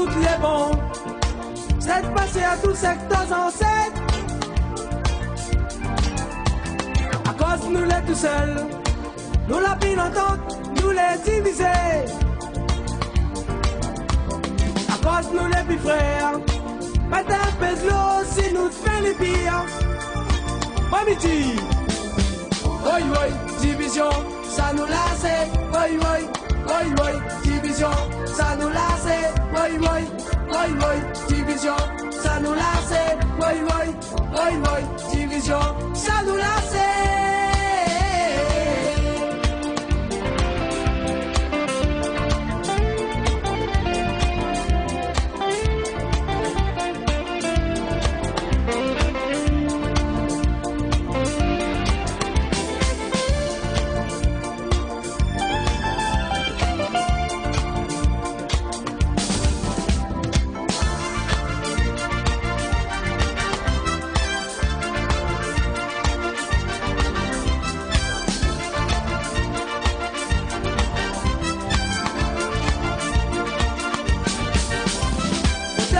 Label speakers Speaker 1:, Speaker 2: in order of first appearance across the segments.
Speaker 1: toutes les bons. C'est passé à tous secteurs ancêtres. À cause nous les tout seuls, nous la pile entente, nous les diviser. À cause nous les plus frères, matin pèse l'eau si nous fait les pires. Mamiti, oi oi, division, ça nous lasse. Oi oi, division, ça nous lasse. Oi, division, ça nous lasse. Oi, division, ça nous lasse.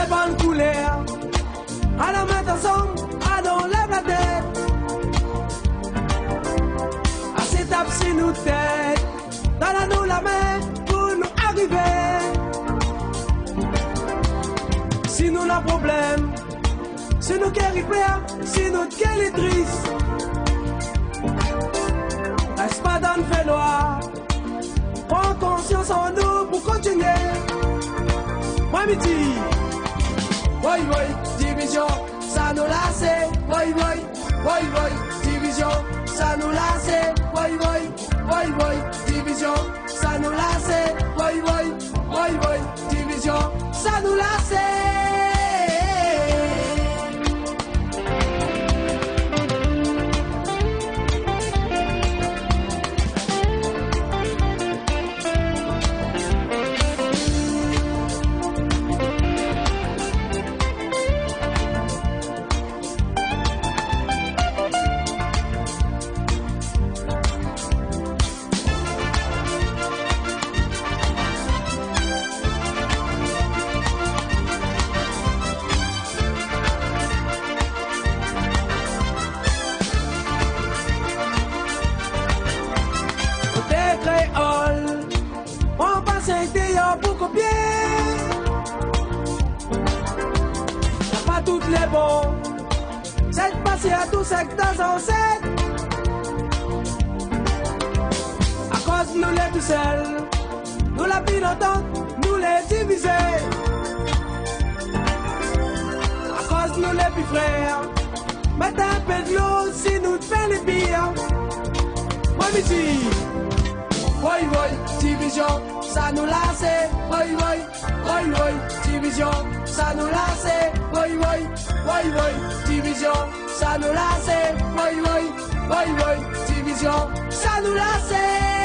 Speaker 1: Bonne couleur, à la main ensemble, allons lève la tête. À cette étape si nous tête, dans nous la main pour nous arriver. Si nous avons problème, si nous querons faire, si nous querons triste, est-ce pas dans le fait noir? Prends conscience en nous pour continuer. Moi, midi. Oi, division, ça nous lasse. Oi, division, ça nous lasse. Oi, division, ça nous lasse. Oi, division, ça nous lasse. Pour copier, y'a pas toutes les bons, c'est passé à tous secteurs ancêtres. À cause nous les tout seuls, nous la pile entente, nous les diviser. À cause nous les plus frères, mettre un peu de l'eau si nous fait les pires. Moi midi. Oi, division, ça nous lasse. Oi, division, ça nous lasse. Oi, division, ça nous lasse. Oi, division, ça nous lasse.